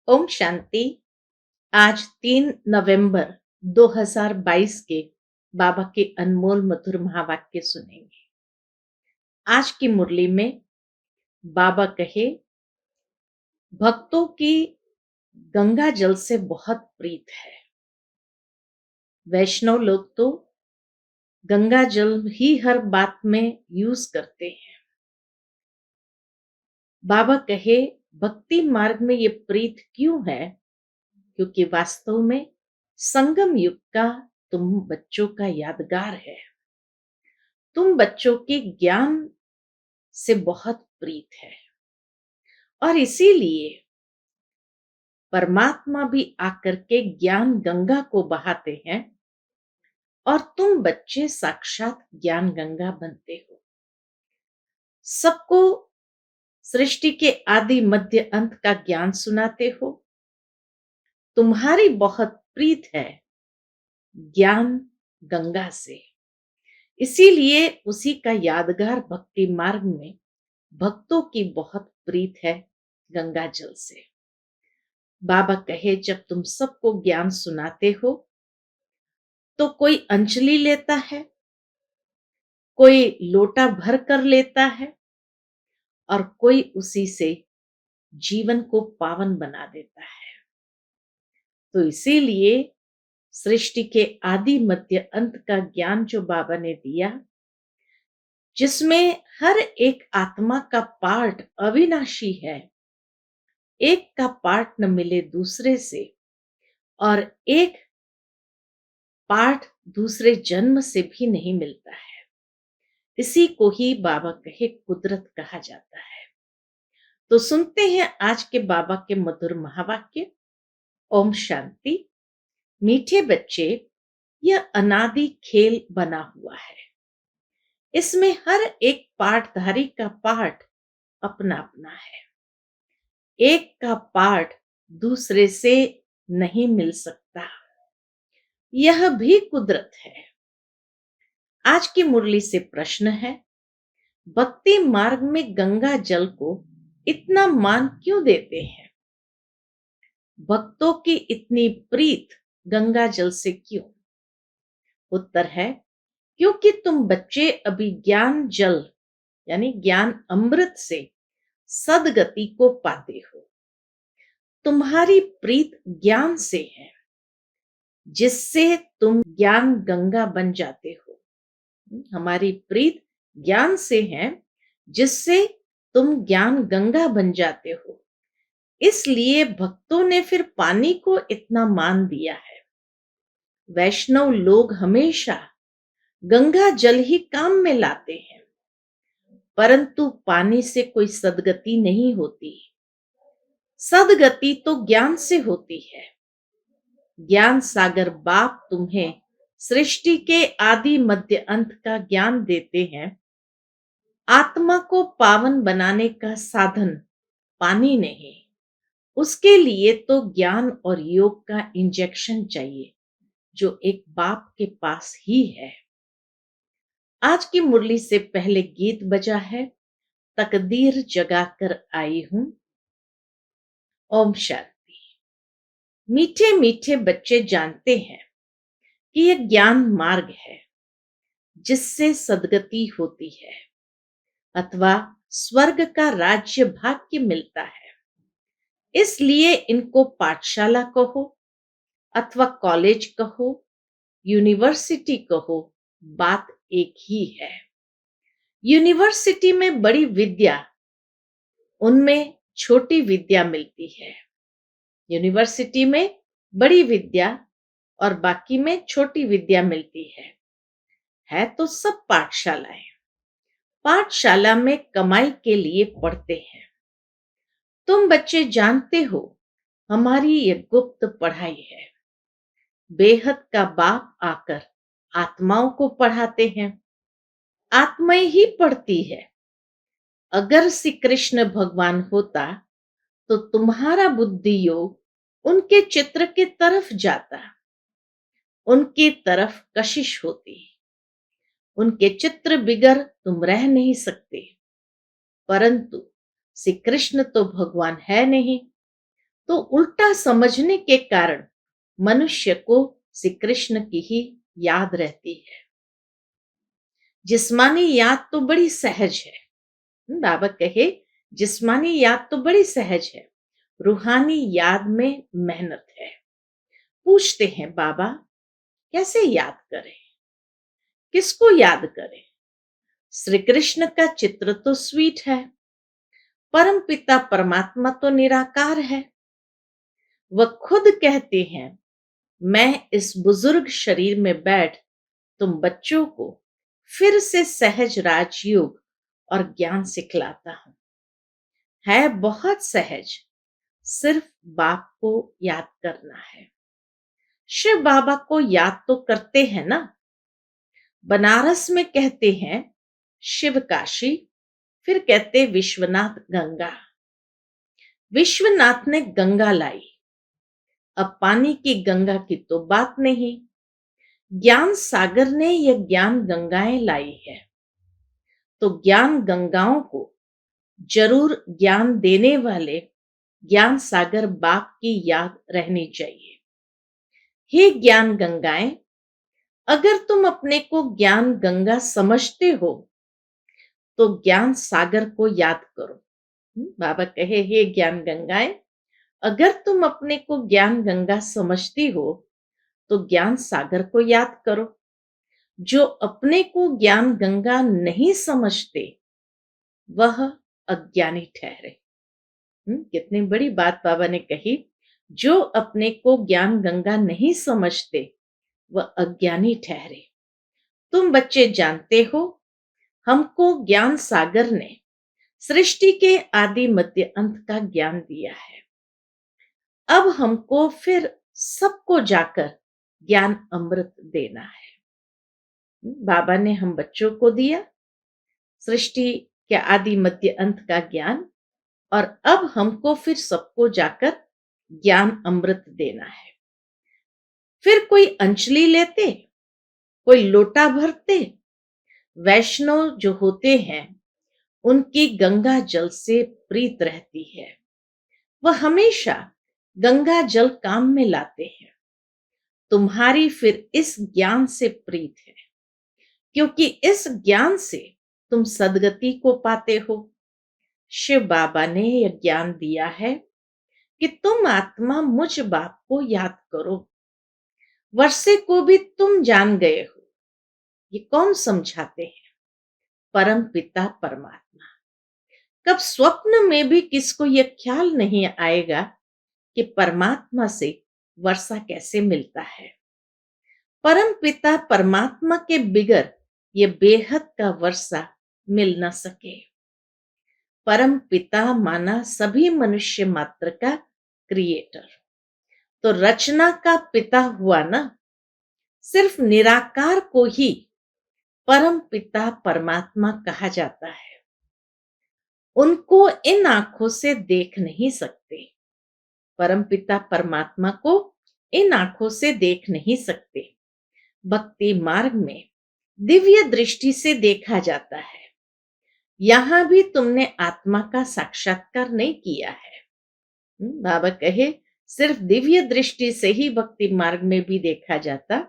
ओम शांति। आज 3 नवंबर 2022 के बाबा के अनमोल मधुर महावाक्य सुनेंगे। आज की मुरली में बाबा कहे, भक्तों की गंगा जल से बहुत प्रीत है। वैष्णव लोग तो गंगा जल ही हर बात में यूज करते हैं। बाबा कहे, भक्ति मार्ग में ये प्रीत क्यों है? क्योंकि वास्तव में संगम युग का तुम बच्चों का यादगार है। तुम बच्चों के ज्ञान से बहुत प्रीत है और इसीलिए परमात्मा भी आकर के ज्ञान गंगा को बहाते हैं और तुम बच्चे साक्षात ज्ञान गंगा बनते हो। सबको सृष्टि के आदि मध्य अंत का ज्ञान सुनाते हो। तुम्हारी बहुत प्रीत है ज्ञान गंगा से, इसीलिए उसी का यादगार भक्ति मार्ग में भक्तों की बहुत प्रीत है गंगा जल से। बाबा कहे, जब तुम सबको ज्ञान सुनाते हो तो कोई अंजलि लेता है, कोई लोटा भर कर लेता है और कोई उसी से जीवन को पावन बना देता है। तो इसीलिए सृष्टि के आदि मध्य अंत का ज्ञान जो बाबा ने दिया, जिसमें हर एक आत्मा का पार्ट अविनाशी है, एक का पार्ट न मिले दूसरे से और एक पार्ट दूसरे जन्म से भी नहीं मिलता है। इसी को ही बाबा कहे कुदरत कहा जाता है। तो सुनते हैं आज के बाबा के मधुर महावाक्य। ओम शांति। मीठे बच्चे, यह अनादि खेल बना हुआ है। इसमें हर एक पार्टधारी का पार्ट अपना अपना है। एक का पार्ट दूसरे से नहीं मिल सकता। यह भी कुदरत है। आज की मुरली से प्रश्न है, भक्ति मार्ग में गंगा जल को इतना मान क्यों देते हैं? भक्तों की इतनी प्रीत गंगा जल से क्यों? उत्तर है, क्योंकि तुम बच्चे अभी ज्ञान जल यानी ज्ञान अमृत से सदगति को पाते हो। तुम्हारी प्रीत ज्ञान से है, जिससे तुम ज्ञान गंगा बन जाते हो। हमारी प्रीत ज्ञान से है, जिससे तुम ज्ञान गंगा बन जाते हो। इसलिए भक्तों ने फिर पानी को इतना मान दिया है। वैष्णव लोग हमेशा गंगा जल ही काम में लाते हैं, परंतु पानी से कोई सदगति नहीं होती। सदगति तो ज्ञान से होती है। ज्ञान सागर बाप तुम्हें सृष्टि के आदि मध्य अंत का ज्ञान देते हैं। आत्मा को पावन बनाने का साधन पानी नहीं, उसके लिए तो ज्ञान और योग का इंजेक्शन चाहिए, जो एक बाप के पास ही है। आज की मुरली से पहले गीत बजा है, तकदीर जगा कर आई हूं। ओम शांति। मीठे मीठे बच्चे जानते हैं कि यह ज्ञान मार्ग है, जिससे सदगति होती है अथवा स्वर्ग का राज्य भाग्य मिलता है। इसलिए इनको पाठशाला कहो अथवा कॉलेज कहो, यूनिवर्सिटी कहो, बात एक ही है। यूनिवर्सिटी में बड़ी विद्या, उनमें छोटी विद्या मिलती है। यूनिवर्सिटी में बड़ी विद्या और बाकी में छोटी विद्या मिलती है तो सब पाठशालाएं। पाठशाला में कमाई के लिए पढ़ते हैं। तुम बच्चे जानते हो, हमारी ये गुप्त पढ़ाई है। बेहद का बाप आकर आत्माओं को पढ़ाते हैं। आत्माएं ही पढ़ती है। अगर श्री कृष्ण भगवान होता तो तुम्हारा बुद्धि योग उनके चित्र की तरफ जाता, उनकी तरफ कशिश होती। उनके चित्र बिगर तुम रह नहीं सकते। परंतु श्री कृष्ण तो भगवान है नहीं, तो उल्टा समझने के कारण मनुष्य को श्री कृष्ण की ही याद रहती है। जिस्मानी याद तो बड़ी सहज है। बाबा कहे जिस्मानी याद तो बड़ी सहज है, रूहानी याद में मेहनत है। पूछते हैं बाबा कैसे याद करें, किसको याद करें? श्री कृष्ण का चित्र तो स्वीट है, परम पिता परमात्मा तो निराकार है। वह खुद कहते हैं मैं इस बुजुर्ग शरीर में बैठ तुम बच्चों को फिर से सहज राजयोग और ज्ञान सिखलाता हूं। है बहुत सहज, सिर्फ बाप को याद करना है। शिव बाबा को याद तो करते हैं ना। बनारस में कहते हैं शिव काशी, फिर कहते विश्वनाथ गंगा। विश्वनाथ ने गंगा लाई, अब पानी की गंगा की तो बात नहीं। ज्ञान सागर ने यह ज्ञान गंगाएं लाई है, तो ज्ञान गंगाओं को जरूर ज्ञान देने वाले ज्ञान सागर बाप की याद रहनी चाहिए। हे ज्ञान गंगाएं, अगर तुम अपने को ज्ञान गंगा समझते हो तो ज्ञान सागर को याद करो। बाबा कहे हे ज्ञान गंगाएं, अगर तुम अपने को ज्ञान गंगा समझती हो तो ज्ञान सागर को याद करो। जो अपने को ज्ञान गंगा नहीं समझते वह अज्ञानी ठहरे। कितनी बड़ी बात बाबा ने कही। जो अपने को ज्ञान गंगा नहीं समझते वह अज्ञानी ठहरे। तुम बच्चे जानते हो हमको ज्ञान सागर ने सृष्टि के आदि मध्य अंत का ज्ञान दिया है। अब हमको फिर सबको जाकर ज्ञान अमृत देना है। बाबा ने हम बच्चों को दिया सृष्टि के आदि मध्य अंत का ज्ञान, और अब हमको फिर सबको जाकर ज्ञान अमृत देना है। फिर कोई अंजलि लेते, कोई लोटा भरते। वैष्णव जो होते हैं उनकी गंगा जल से प्रीत रहती है, वह हमेशा गंगा जल काम में लाते हैं। तुम्हारी फिर इस ज्ञान से प्रीत है, क्योंकि इस ज्ञान से तुम सदगति को पाते हो। शिव बाबा ने यह ज्ञान दिया है कि तुम आत्मा मुझ बाप को याद करो। वर्षे को भी तुम जान गए हो, ये कौन समझाते हैं? परम पिता परमात्मा। कब स्वप्न में भी किसको यह ख्याल नहीं आएगा कि परमात्मा से वर्षा कैसे मिलता है। परम पिता परमात्मा के बिगर ये बेहद का वर्षा मिल न सके। परम पिता माना सभी मनुष्य मात्र का क्रिएटर, तो रचना का पिता हुआ ना। सिर्फ निराकार को ही परम पिता परमात्मा कहा जाता है। उनको इन आंखों से देख नहीं सकते। परम पिता परमात्मा को इन आंखों से देख नहीं सकते। भक्ति मार्ग में दिव्य दृष्टि से देखा जाता है। यहां भी तुमने आत्मा का साक्षात्कार नहीं किया है। बाबा कहे सिर्फ दिव्य दृष्टि से ही भक्ति मार्ग में भी देखा जाता,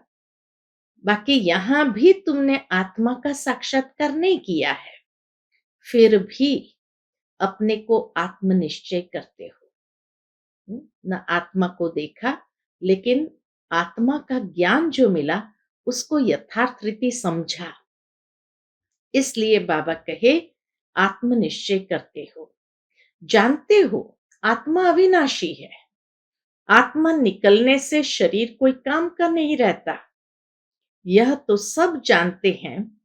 बाकी यहां भी तुमने आत्मा का साक्षात्कार नहीं किया है। फिर भी अपने को आत्मनिश्चय करते हो। न आत्मा को देखा, लेकिन आत्मा का ज्ञान जो मिला उसको यथार्थ रीति समझा। इसलिए बाबा कहे आत्मनिश्चय करते हो, जानते हो आत्मा अविनाशी है। आत्मा निकलने से शरीर कोई काम का नहीं रहता। यह तो सब जानते हैं।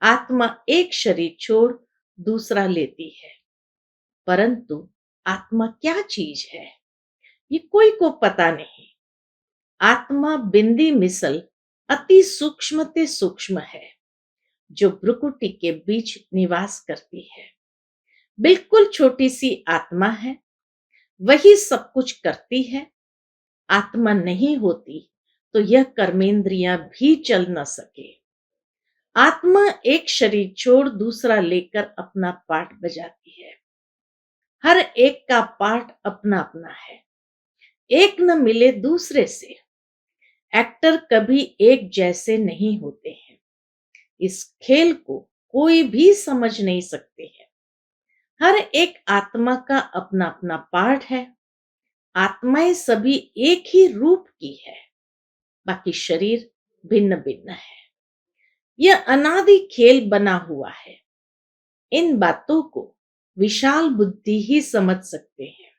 आत्मा एक शरीर छोड़ दूसरा लेती है, परंतु आत्मा क्या चीज है ये कोई को पता नहीं। आत्मा बिंदी मिसल अति सूक्ष्म ते सूक्ष्म है, जो भ्रुकुटी के बीच निवास करती है। बिल्कुल छोटी सी आत्मा है, वही सब कुछ करती है। आत्मा नहीं होती तो यह कर्मेंद्रियां भी चल न सके। आत्मा एक शरीर छोड़ दूसरा लेकर अपना पाठ बजाती है। हर एक का पाठ अपना अपना है। एक न मिले दूसरे से। एक्टर कभी एक जैसे नहीं होते हैं। इस खेल को कोई भी समझ नहीं सकते हैं। हर एक आत्मा का अपना अपना पार्ट है। आत्माएं सभी एक ही रूप की है, बाकी शरीर भिन्न भिन्न है। यह अनादि खेल बना हुआ है। इन बातों को विशाल बुद्धि ही समझ सकते हैं।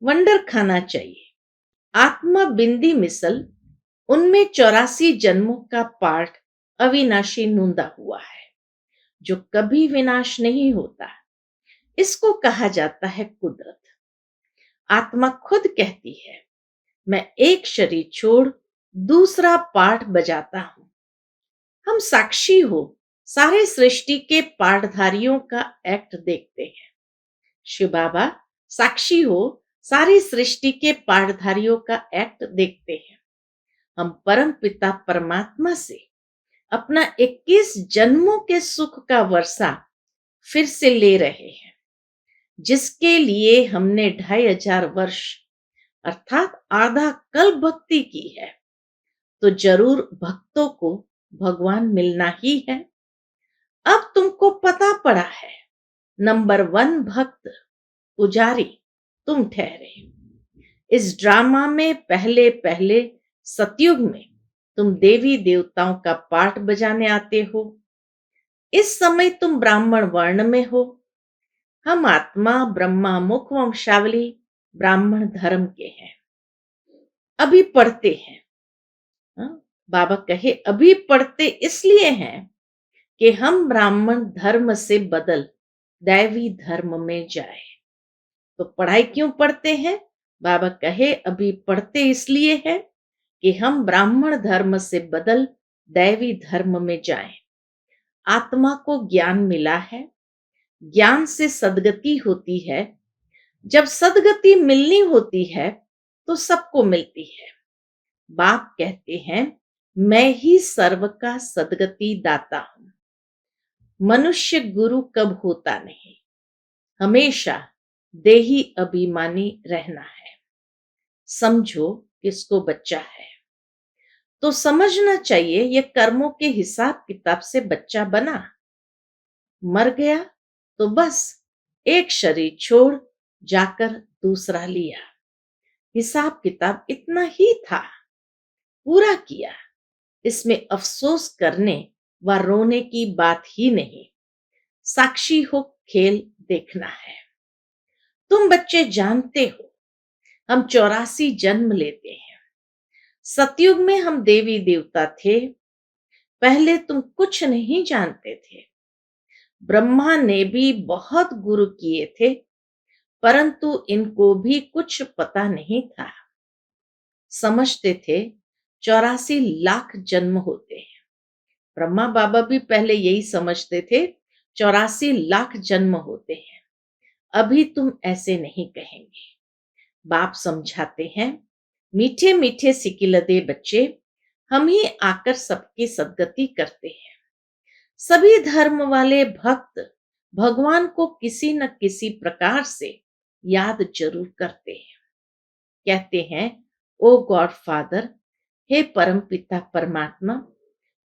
वंडर खाना चाहिए। आत्मा बिंदी मिसल, उनमें 84 जन्मों का पाठ अविनाशी नूंदा हुआ है, जो कभी विनाश नहीं होता। इसको कहा जाता है कुदरत। आत्मा खुद कहती है, मैं एक शरीर छोड़ दूसरा पाठ बजाता हूं। हम साक्षी हो सारे सृष्टि के पाठधारियों का एक्ट देखते हैं। शिव बाबा साक्षी हो सारी सृष्टि के पाठधारियों का एक्ट देखते हैं। हम परम पिता परमात्मा से अपना 21 जन्मों के सुख का वर्षा फिर से ले रहे हैं, जिसके लिए हमने 2500 वर्ष अर्थात आधा कल्प भक्ति की है। तो जरूर भक्तों को भगवान मिलना ही है। अब तुमको पता पड़ा है, नंबर 1 भक्त पुजारी तुम ठहरे। इस ड्रामा में पहले पहले सतयुग में तुम देवी देवताओं का पाठ बजाने आते हो। इस समय तुम ब्राह्मण वर्ण में हो। हम आत्मा ब्रह्मा मुख वंशावली ब्राह्मण धर्म के हैं। अभी पढ़ते हैं। हाँ? बाबा कहे अभी पढ़ते इसलिए हैं कि हम ब्राह्मण धर्म से बदल दैवी धर्म में जाए। तो पढ़ाई क्यों पढ़ते हैं? बाबा कहे अभी पढ़ते इसलिए है कि हम ब्राह्मण धर्म से बदल दैवी धर्म में जाएं। आत्मा को ज्ञान मिला है। ज्ञान से सदगति होती है। जब सदगति मिलनी होती है तो सबको मिलती है। बाप कहते हैं, मैं ही सर्व का सदगति दाता हूं। मनुष्य गुरु कब होता नहीं। हमेशा देही अभिमानी रहना है। समझो किसको बच्चा है तो समझना चाहिए यह कर्मों के हिसाब किताब से बच्चा बना। मर गया तो बस एक शरीर छोड़ जाकर दूसरा लिया। हिसाब किताब इतना ही था, पूरा किया। इसमें अफसोस करने व रोने की बात ही नहीं। साक्षी हो खेल देखना है। तुम बच्चे जानते हो, हम 84 जन्म लेते हैं। सतयुग में हम देवी देवता थे। पहले तुम कुछ नहीं जानते थे। ब्रह्मा ने भी बहुत गुरु किए थे, परंतु इनको भी कुछ पता नहीं था। समझते थे 84 लाख जन्म होते हैं। ब्रह्मा बाबा भी पहले यही समझते थे 84 लाख जन्म होते हैं। अभी तुम ऐसे नहीं कहेंगे। बाप समझाते हैं, मीठे मीठे सिकिलदे बच्चे, हम ही आकर सबकी सदगति करते हैं। सभी धर्म वाले भक्त भगवान को किसी न किसी प्रकार से याद जरूर करते हैं। कहते हैं, ओ गॉड फादर, हे परम पिता परमात्मा,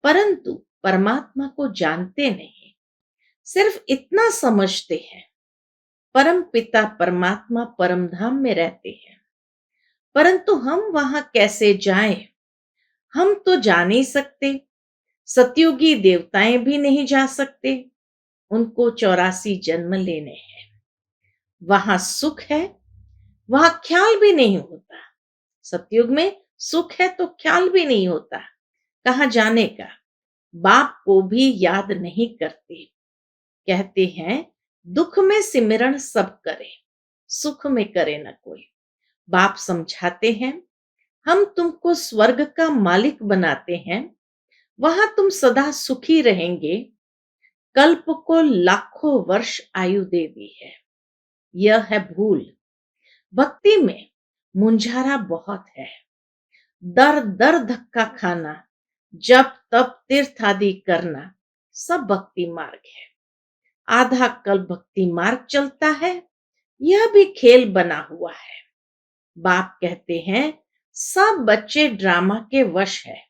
परंतु परमात्मा को जानते नहीं। सिर्फ इतना समझते हैं, परम पिता परमात्मा परम धाम में रहते हैं। परंतु हम वहां कैसे जाएं? हम तो जा नहीं सकते। सतयुगी देवताएं भी नहीं जा सकते। उनको 84 जन्म लेने हैं। वहां सुख है, वहां ख्याल भी नहीं होता। सतयुग में सुख है तो ख्याल भी नहीं होता कहां जाने का। बाप को भी याद नहीं करते। कहते हैं, दुख में सिमरण सब करे, सुख में करे न कोई। बाप समझाते हैं, हम तुमको स्वर्ग का मालिक बनाते हैं। वहां तुम सदा सुखी रहेंगे। कल्प को लाखों वर्ष आयु दे दी है। यह है भूल। भक्ति में मुंझारा बहुत है। दर दर धक्का खाना, जब तब तीर्थ आदि करना, सब भक्ति मार्ग है। आधा कल्प भक्ति मार्ग चलता है। यह भी खेल बना हुआ है। बाप कहते हैं, सब बच्चे ड्रामा के वश है।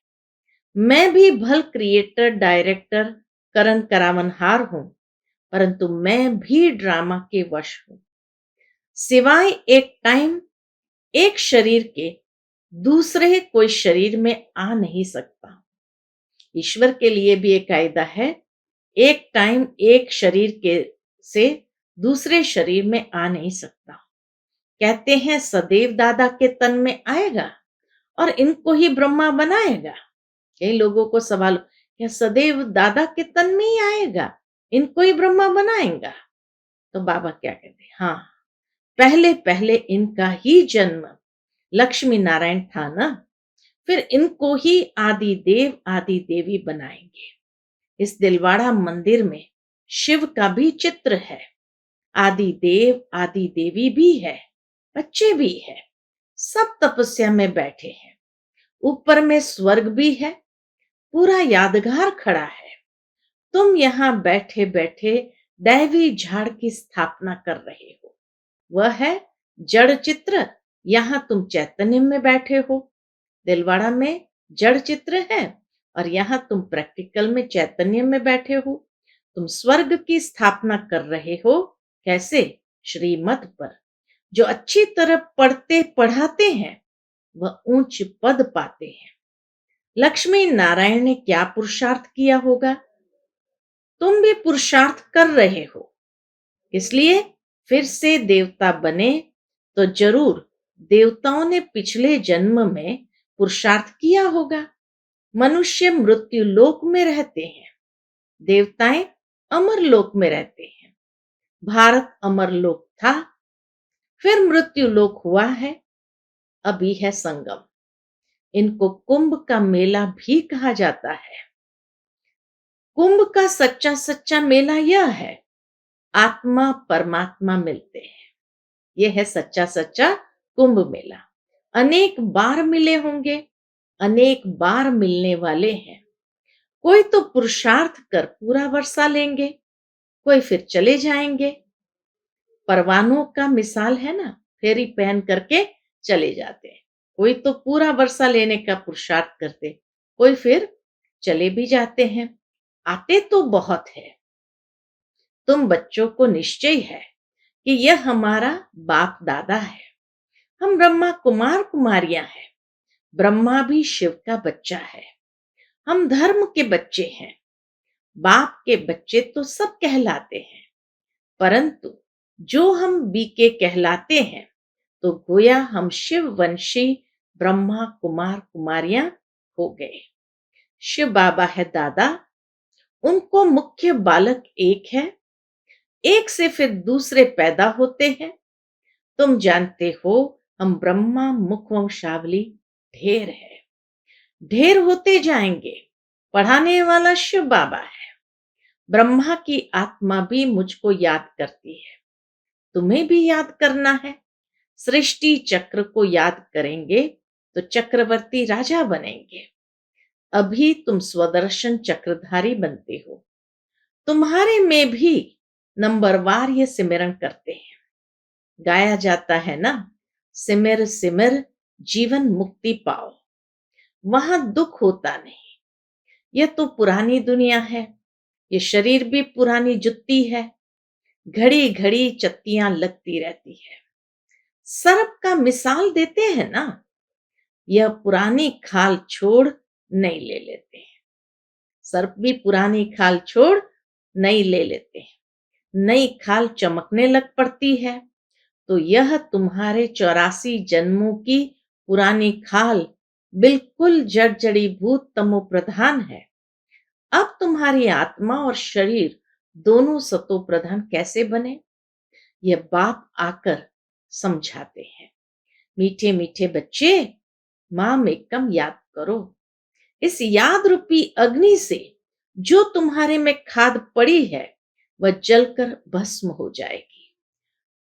मैं भी भल क्रिएटर डायरेक्टर करण करावनहार हूं, परंतु मैं भी ड्रामा के वश हूं। सिवाय एक टाइम एक शरीर के दूसरे कोई शरीर में आ नहीं सकता। ईश्वर के लिए भी एक कायदा है, एक टाइम एक शरीर के से दूसरे शरीर में आ नहीं सकता। कहते हैं सदैव दादा के तन में आएगा और इनको ही ब्रह्मा बनाएगा। कई लोगों को सवाल, क्या सदैव दादा के तन में ही आएगा, इनको ही ब्रह्मा बनाएगा? तो बाबा क्या कहते हैं, हाँ, पहले पहले इनका ही जन्म लक्ष्मी नारायण था ना, फिर इनको ही आदि देव आदि देवी बनाएंगे। इस दिलवाड़ा मंदिर में शिव का भी चित्र है, आदि देव आदि देवी भी है, बच्चे भी है, सब तपस्या में बैठे हैं। ऊपर में स्वर्ग भी है, पूरा यादगार खड़ा है। तुम यहाँ बैठे बैठे दैवी झाड़ की स्थापना कर रहे हो। वह है जड़ चित्र, यहाँ तुम चैतन्य में बैठे हो। दिलवाड़ा में जड़ चित्र है और यहाँ तुम प्रैक्टिकल में चैतन्य में बैठे हो। तुम स्वर्ग की स्थापना कर रहे हो। कैसे? श्रीमत पर। जो अच्छी तरह पढ़ते पढ़ाते हैं वह ऊंच पद पाते हैं। लक्ष्मी नारायण ने क्या पुरुषार्थ किया होगा? तुम भी पुरुषार्थ कर रहे हो। इसलिए फिर से देवता बने तो जरूर देवताओं ने पिछले जन्म में पुरुषार्थ किया होगा। मनुष्य मृत्यु लोक में रहते हैं, देवताएं अमर लोक में रहते हैं। भारत अमर लोक था, फिर मृत्यु लोक हुआ है, अभी है संगम। इनको कुंभ का मेला भी कहा जाता है। कुंभ का सच्चा सच्चा मेला यह है, आत्मा परमात्मा मिलते हैं। यह है सच्चा सच्चा कुंभ मेला। अनेक बार मिले होंगे, अनेक बार मिलने वाले हैं। कोई तो पुरुषार्थ कर पूरा वर्षा लेंगे, कोई फिर चले जाएंगे। परवानों का मिसाल है ना, फेरी पहन करके चले जाते हैं। कोई तो पूरा वर्षा लेने का पुरुषार्थ करते, कोई फिर चले भी जाते हैं। आते तो बहुत है। तुम बच्चों को निश्चय है कि यह हमारा बाप दादा है। हम ब्रह्मा कुमार कुमारियां हैं। ब्रह्मा भी शिव का बच्चा है। हम धर्म के बच्चे हैं। बाप के बच्चे तो सब कहलाते हैं, परंतु जो हम बीके कहलाते हैं तो गोया हम शिव वंशी ब्रह्मा कुमार कुमारियां हो गए। शिव बाबा है दादा, उनको मुख्य बालक एक है, एक से फिर दूसरे पैदा होते हैं। तुम जानते हो हम ब्रह्मा मुख वंशावली ढेर है, ढेर होते जाएंगे। पढ़ाने वाला शिव बाबा है। ब्रह्मा की आत्मा भी मुझको याद करती है, तुम्हें भी याद करना है। सृष्टि चक्र को याद करेंगे तो चक्रवर्ती राजा बनेंगे। अभी तुम स्वदर्शन चक्रधारी बनते हो। तुम्हारे में भी नंबरवार ये सिमरन करते हैं। गाया जाता है ना, सिमर सिमर जीवन मुक्ति पाओ। वहां दुख होता नहीं। यह तो पुरानी दुनिया है, ये शरीर भी पुरानी जुत्ती है, घड़ी घड़ी चत्तियां लगती रहती है। सर्प का मिसाल देते हैं ना, यह पुरानी खाल छोड़ नई ले लेते हैं। सर्प भी पुरानी खाल छोड़ नई ले लेते हैं। नई खाल चमकने लग पड़ती है, तो यह तुम्हारे 84 जन्मों की पुरानी खाल बिल्कुल जर्जरीभूत तमो प्रधान है। अब तुम्हारी आत्मा और शरीर दोनों सतो प्रधान कैसे बने, यह बाप आकर समझाते हैं। मीठे मीठे बच्चे, माम एकम याद करो। इस याद रूपी अग्नि से जो तुम्हारे में खाद पड़ी है वह जलकर भस्म हो जाएगी।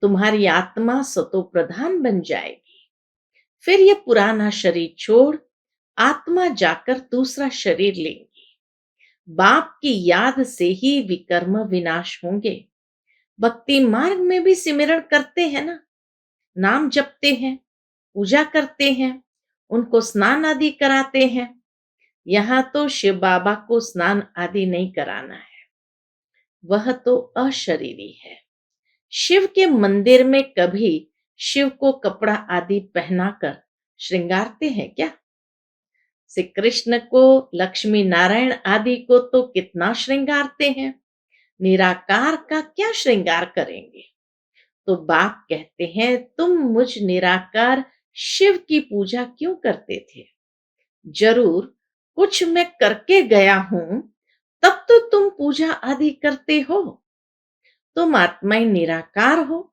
तुम्हारी आत्मा सतो प्रधान बन जाएगी। फिर यह पुराना शरीर छोड़ आत्मा जाकर दूसरा शरीर लेंगी। बाप की याद से ही विकर्म विनाश होंगे। भक्ति मार्ग में भी सिमरण करते हैं ना, नाम जपते हैं, पूजा करते हैं, उनको स्नान आदि कराते हैं। यहाँ तो शिव बाबा को स्नान आदि नहीं कराना है, वह तो अशरीरी है। शिव के मंदिर में कभी शिव को कपड़ा आदि पहनाकर श्रृंगारते हैं क्या? श्री कृष्ण को, लक्ष्मी नारायण आदि को तो कितना श्रृंगारते हैं, निराकार का क्या श्रृंगार करेंगे? तो बाप कहते हैं, तुम मुझ निराकार शिव की पूजा क्यों करते थे? जरूर कुछ मैं करके गया हूं, तब तो तुम पूजा आदि करते हो। तुम आत्माएं निराकार हो,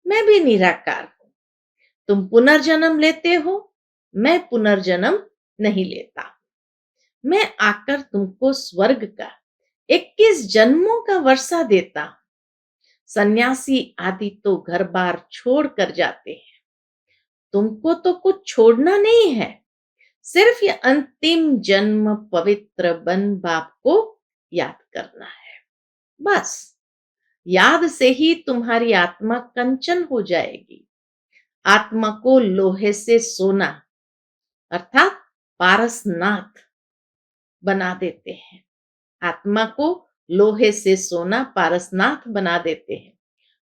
मैं भी निराकार हूं। तुम पुनर्जन्म लेते हो, मैं पुनर्जन्म नहीं लेता। मैं आकर तुमको स्वर्ग का 21 जन्मों का वर्षा देता हूं। सन्यासी आदि तो घर बार छोड़ कर जाते हैं, तुमको तो कुछ छोड़ना नहीं है, सिर्फ ये अंतिम जन्म पवित्र बन बाप को याद करना है। बस याद से ही तुम्हारी आत्मा कंचन हो जाएगी। आत्मा को लोहे से सोना अर्थात पारसनाथ बना देते हैं। आत्मा को लोहे से सोना पारसनाथ बना देते हैं।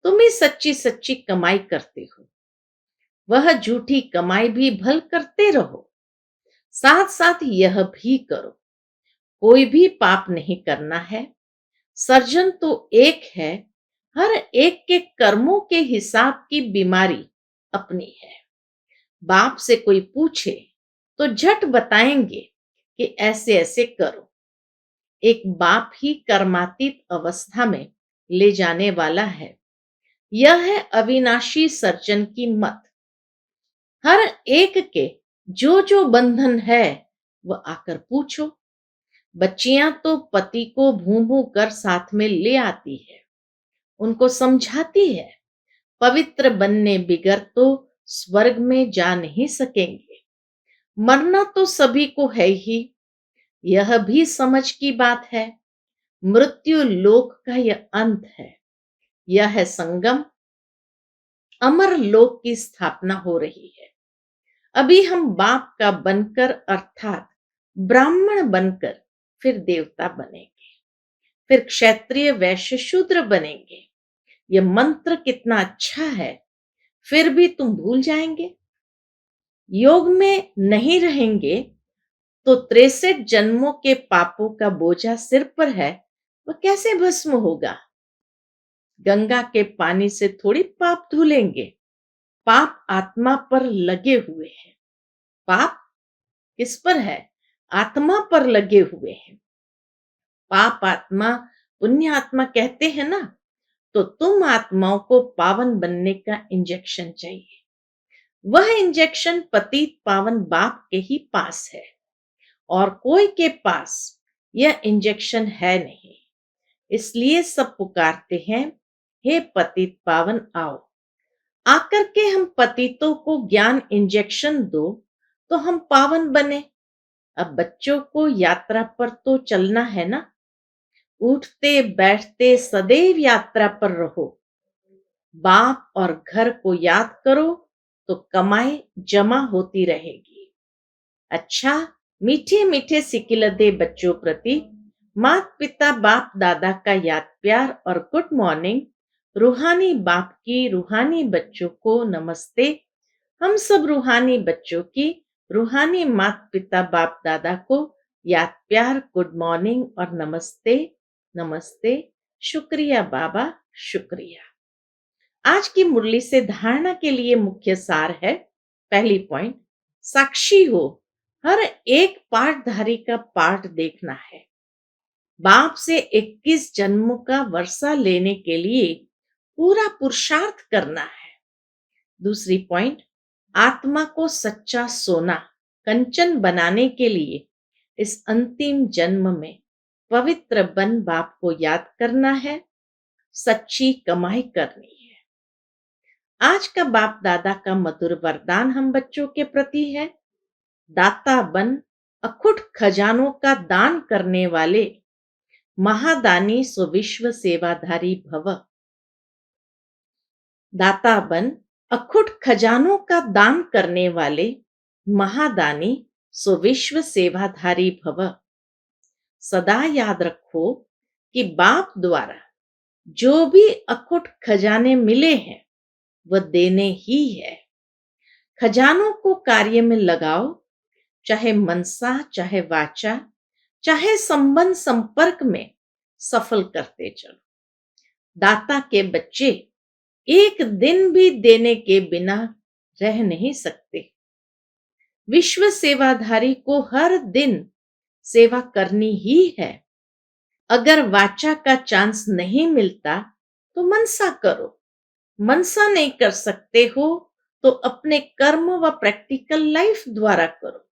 तुम ही सच्ची सच्ची कमाई करते हो, वह झूठी कमाई भी भल करते रहो। साथ साथ यह भी करो, कोई भी पाप नहीं करना है। सर्जन तो एक है, हर एक के कर्मों के हिसाब की बीमारी अपनी है। बाप से कोई पूछे तो झट बताएंगे कि ऐसे ऐसे करो। एक बाप ही कर्मातीत अवस्था में ले जाने वाला है। यह है अविनाशी सर्जन की मत। हर एक के जो जो बंधन है वह आकर पूछो। बच्चियां तो पति को भूं भूं कर साथ में ले आती है, उनको समझाती है, पवित्र बनने बिगर तो स्वर्ग में जा नहीं सकेंगे। मरना तो सभी को है ही, यह भी समझ की बात है। मृत्यु लोक का यह अंत है, यह है संगम। अमर लोक की स्थापना हो रही है। अभी हम बाप का बनकर अर्थात ब्राह्मण बनकर फिर देवता बनेंगे, फिर क्षत्रिय वैश्य शूद्र बनेंगे। यह मंत्र कितना अच्छा है, फिर भी तुम भूल जाएंगे। योग में नहीं रहेंगे तो 63 जन्मों के पापों का बोझा सिर पर है, वह कैसे भस्म होगा? गंगा के पानी से थोड़ी पाप धुलेंगे। पाप आत्मा पर लगे हुए हैं। पाप किस पर है? आत्मा पर लगे हुए हैं। पाप आत्मा पुण्य आत्मा कहते हैं ना, तो तुम आत्माओं को पावन बनने का इंजेक्शन चाहिए। वह इंजेक्शन पतित पावन बाप के ही पास है, और कोई के पास यह इंजेक्शन है नहीं। इसलिए सब पुकारते हैं, हे पतित पावन आओ। आकर के हम पतितों को ज्ञान इंजेक्शन दो तो हम पावन बने। अब बच्चों को यात्रा पर तो चलना है ना, उठते बैठते सदैव यात्रा पर रहो। बाप और घर को याद करो तो कमाई जमा होती रहेगी। अच्छा, मीठे मीठे सिकिलदे बच्चों प्रति माता पिता बाप दादा का याद प्यार और गुड मॉर्निंग। रूहानी बाप की रूहानी बच्चों को नमस्ते। हम सब रूहानी बच्चों की रूहानी माता पिता बाप दादा को याद प्यार, गुड मॉर्निंग और नमस्ते। नमस्ते। शुक्रिया बाबा, शुक्रिया। आज की मुरली से धारणा के लिए मुख्य सार है। पहली पॉइंट, साक्षी हो, हर एक पाठधारी का पाठ देखना है। बाप से 21 जन्मों का वर्षा लेने के लिए पूरा पुरुषार्थ करना है। दूसरी पॉइंट, आत्मा को सच्चा सोना कंचन बनाने के लिए इस अंतिम जन्म में पवित्र बन बाप को याद करना है, सच्ची कमाई करनी है। आज का बाप दादा का मधुर वरदान हम बच्चों के प्रति है, दाता बन, अखुट खजानों का दान करने वाले, महादानी सो विश्व सेवाधारी भव। दाता बन, अखुट खजानों का दान करने वाले महादानी सो विश्व सेवाधारी भव। सदा याद रखो कि बाप द्वारा जो भी अखुट खजाने मिले हैं वह देने ही है। खजानों को कार्य में लगाओ, चाहे मनसा, चाहे वाचा, चाहे संबंध संपर्क में सफल करते चलो। दाता के बच्चे एक दिन भी देने के बिना रह नहीं सकते। विश्व सेवाधारी को हर दिन सेवा करनी ही है। अगर वाचा का चांस नहीं मिलता तो मनसा करो। मनसा नहीं कर सकते हो तो अपने कर्म व प्रैक्टिकल लाइफ द्वारा करो।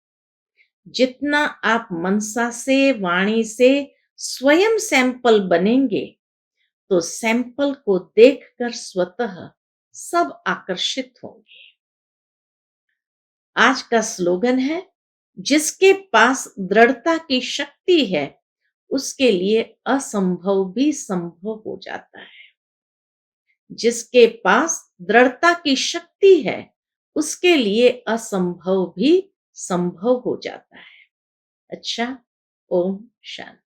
जितना आप मनसा से, वाणी से स्वयं सैंपल बनेंगे तो सैंपल को देखकर स्वतः सब आकर्षित होंगे। आज का स्लोगन है, जिसके पास दृढ़ता की शक्ति है उसके लिए असंभव भी संभव हो जाता है। जिसके पास दृढ़ता की शक्ति है उसके लिए असंभव भी संभव हो जाता है। अच्छा, ओम शांति।